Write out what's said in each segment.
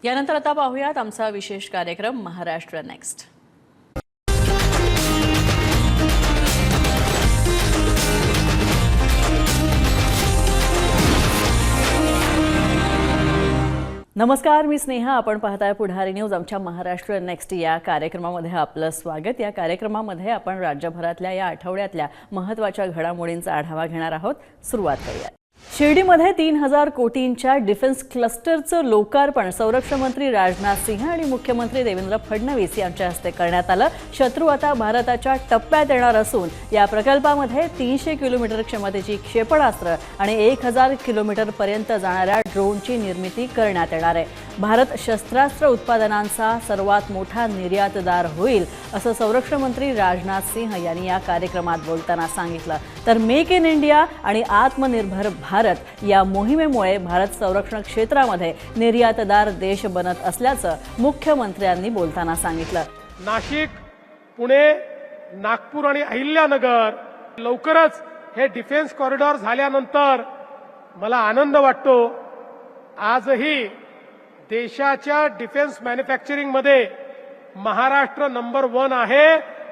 यानंतर आता पाहूयात आमचा विशेष कार्यक्रम महाराष्ट्र नेक्स्ट। नमस्कार, मी स्नेहा। आपण पाहताय पुढारी न्यूज। आमच्या महाराष्ट्र नेक्स्ट या कार्यक्रमामध्ये आपलं स्वागत। या कार्यक्रमामध्ये आपण राज्यभरातल्या या आठवड्यातल्या महत्त्वाच्या घडामोडींचा आढावा घेणार आहोत। सुरुवात करूया। शिर्डीमध्ये 3000 कोटींच्या डिफेन्स क्लस्टरचं लोकार्पण संरक्षण मंत्री राजनाथ सिंह आणि मुख्यमंत्री देवेंद्र फडणवीस यांच्या हस्ते करण्यात आलं। शत्रू आता भारताच्या टप्प्यात येणार असून या प्रकल्पामध्ये 300 किलोमीटर क्षमतेची क्षेपणास्त्र आणि 1000 किलोमीटर पर्यंत जाणाऱ्या ड्रोनची निर्मिती करण्यात येणार आहे। भारत शस्त्रास्त्र उत्पादनांचा सर्वात मोठा निर्यातदार होईल असं संरक्षण मंत्री राजनाथ सिंह यांनी या कार्यक्रमात बोलताना सांगितलं। तर मेक इन इंडिया आणि आत्मनिर्भर भारत या मोहिमेमुळे भारत संरक्षण क्षेत्रामध्ये निर्यातदार देश बनत असल्याचं मुख्यमंत्र्यांनी बोलताना सांगितलं। नाशिक, पुणे, नागपूर आणि अहिल्यानगर लवकरच हे डिफेन्स कॉरिडॉर झाल्यानंतर मला आनंद वाटतो। आजही देशाच्या डिफेन्स मॅन्युफॅक्चरिंग मध्ये महाराष्ट्र नंबर 1 आहे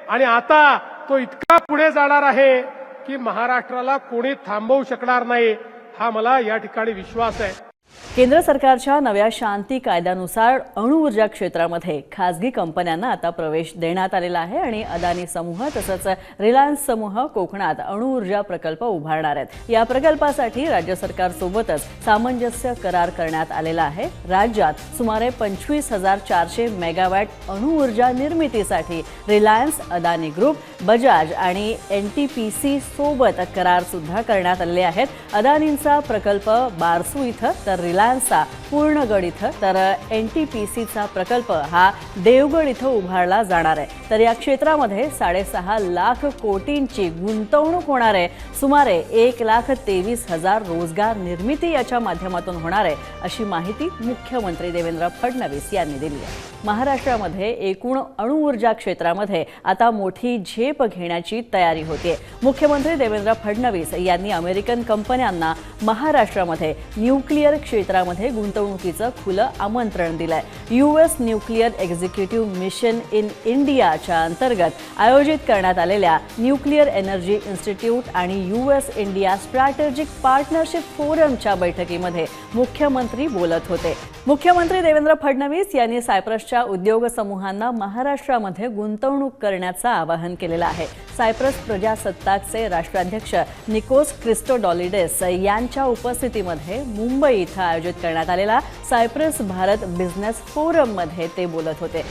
आणि आता तो इतका पुढे जाणार आहे की महाराष्ट्राला कोणी थांबवू शकणार नाही, हा मला या ठिकाणी विश्वास आहे। केंद्र सरकारच्या नव्या शांती कायद्यानुसार अणुऊर्जा क्षेत्रामध्ये खासगी कंपन्यांना आता प्रवेश देण्यात आलेला आहे आणि अदानी समूह तसंच रिलायन्स समूह कोकणात अणुऊर्जा प्रकल्प उभारणार आहेत। या प्रकल्पासाठी राज्य सरकारसोबतच सामंजस्य करार करण्यात आलेला आहे। राज्यात सुमारे 25,400 मेगावॅट अणुऊर्जा निर्मितीसाठी रिलायन्स, अदानी ग्रुप, बजाज आणि NTPC सोबत करार सुद्धा करण्यात आले आहेत। अदानींचा प्रकल्प बारसू इथं तर रिलायन्सचा पूर्णगड इथं तर NTPCचा प्रकल्प हा देवगड इथं उभारला जाणार आहे। तर या क्षेत्रामध्ये 6.5 लाख कोटींची गुंतवणूक होणार आहे। सुमारे 1,23,000 रोजगार निर्मिती याच्या माध्यमातून होणार आहे अशी माहिती मुख्यमंत्री देवेंद्र फडणवीस यांनी दिली आहे। महाराष्ट्रामध्ये एकूण अणुऊर्जा क्षेत्रामध्ये आता मोठी झेप घेण्याची तयारी होते। मुख्यमंत्री देवेंद्र फडणवीस यांनी अमेरिकन कंपन्यांना महाराष्ट्रामध्ये न्यूक्लिअर क्षेत्रामध्ये गुंतवणुकीचं खुलं आमंत्रण दिलंय। US nuclear executive mission in इंडियाच्या अंतर्गत आयोजित करण्यात आलेल्या न्यूक्लिअर एनर्जी इन्स्टिट्यूट आणि US इंडिया स्ट्रॅटेजिक पार्टनरशिप फोरमच्या बैठकीमध्ये मुख्यमंत्री बोलत होते। मुख्यमंत्री देवेंद्र फडणवीस यांनी सायप्रसच्या उद्योग समूहांना महाराष्ट्रामध्ये गुंतवणूक करण्याचं आवाहन केलेलं आहे। सायप्रस प्रजासत्ताकचे राष्ट्राध्यक्ष निकोस क्रिस्टोडॉलिडेस यांच्या उपस्थितीमध्ये मुंबई इथं आयोजित करण्यात आलेला सायप्रस भारत बिझनेस फोरममध्ये ते बोलत होते।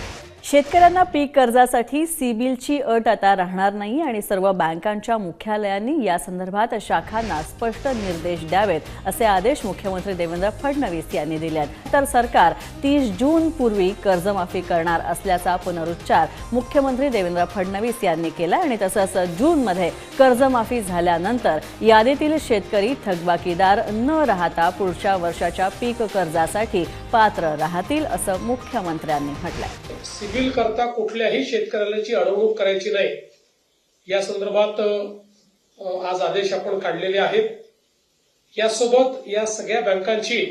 शेतकऱ्यांना पीक कर्जासाठी सिबिलची अट आता राहणार नाही आणि सर्व बँकांच्या मुख्यालयांनी या संदर्भात शाखांना स्पष्ट निर्देश द्यावेत असे आदेश मुख्यमंत्री देवेंद्र फडणवीस यांनी दिले आहेत। तर सरकार 30 जून पूर्वी कर्जमाफी करणार असल्याचा पुनरुच्चार मुख्यमंत्री देवेंद्र फडणवीस यांनी केला आणि तसंच जूनमध्ये कर्जमाफी झाल्यानंतर यादीतील शेतकरी थकबाकीदार न राहता पुढच्या वर्षाच्या पीक कर्जासाठी पात्र राहतील असं मुख्यमंत्र्यांनी म्हटलंय। सिबिल करता कुठल्याही शेतकऱ्याची अडवणूक करायची नाही या संदर्भात आज आदेश आपण काढलेले आहेत। यासोबत या सगळ्या बँकांची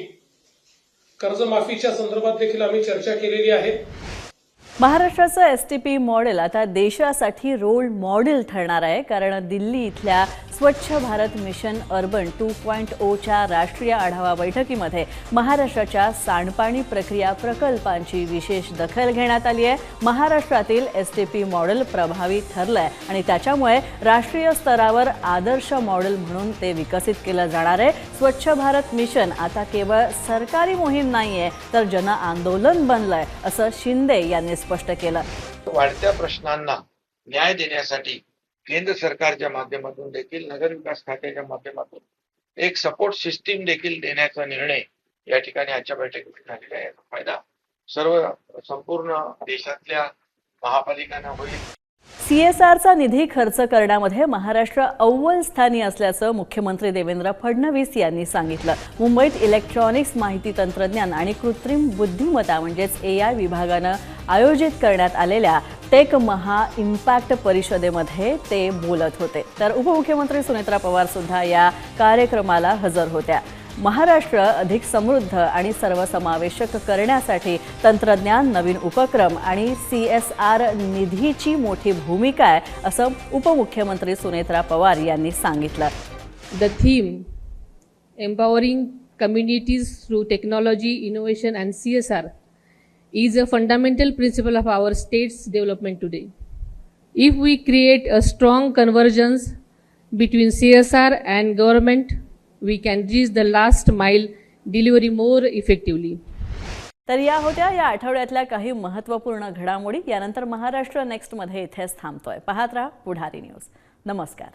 कर्जमाफीच्या संदर्भात देखील आम्ही चर्चा केलेली आहे। महाराष्ट्राचं STP मॉडेल आता देशासाठी रोल मॉडेल ठरणार आहे, कारण दिल्ली इथल्या स्वच्छ भारत मिशन अर्बन 2.0च्या राष्ट्रीय आढावा बैठकीमध्ये महाराष्ट्राच्या सांडपाणी प्रक्रिया प्रकल्पांची विशेष दखल घेण्यात आली आहे। महाराष्ट्रातील STP मॉडेल प्रभावी ठरलंय आणि त्याच्यामुळे राष्ट्रीय स्तरावर आदर्श मॉडेल म्हणून ते विकसित केलं जाणार आहे। स्वच्छ भारत मिशन आता केवळ सरकारी मोहीम नाहीये तर जन आंदोलन बनलंय असं शिंदे यांनी स्पष्ट केलं। वाढत्या प्रश्नांना न्याय देण्यासाठी केंद्र सरकारच्या माध्यमातून देखील नगर विकास खात्याच्या माध्यमातून एक सपोर्ट सिस्टीम देखील देण्याचा निर्णय या ठिकाणी आजच्या बैठकीत झालेला आहे। फायदा संपूर्ण देशातल्या महापालिकांना होईल। CSRचा निधी खर्च करण्यामध्ये महाराष्ट्र अव्वल स्थानी असल्याचं मुख्यमंत्री देवेंद्र फडणवीस यांनी सांगितलं। मुंबईत इलेक्ट्रॉनिक्स, माहिती तंत्रज्ञान आणि कृत्रिम बुद्धिमत्ता म्हणजेच AI विभागानं आयोजित करण्यात आलेल्या टेक महा इम्पॅक्ट परिषदेमध्ये ते बोलत होते। तर उपमुख्यमंत्री सुनेत्रा पवार सुद्धा या कार्यक्रमाला हजर होत्या। महाराष्ट्र अधिक समृद्ध आणि सर्वसमावेशक करण्यासाठी तंत्रज्ञान, नवीन उपक्रम आणि CSR निधीची मोठी भूमिका आहे, असं उपमुख्यमंत्री सुनेत्रा पवार यांनी सांगितलं. The theme, empowering communities through technology, innovation and CSR, is a fundamental principle of our state's development today. If we create a strong convergence between CSR and government, we can reach the last mile delivery more effectively. तर या होत्या या आठवड्यातल्या काही महत्त्वपूर्ण घडामोडी. यानंतर Maharashtra next मध्ये इथेच थांबतोय. पाहत राहा पुढारी न्यूज. नमस्कार.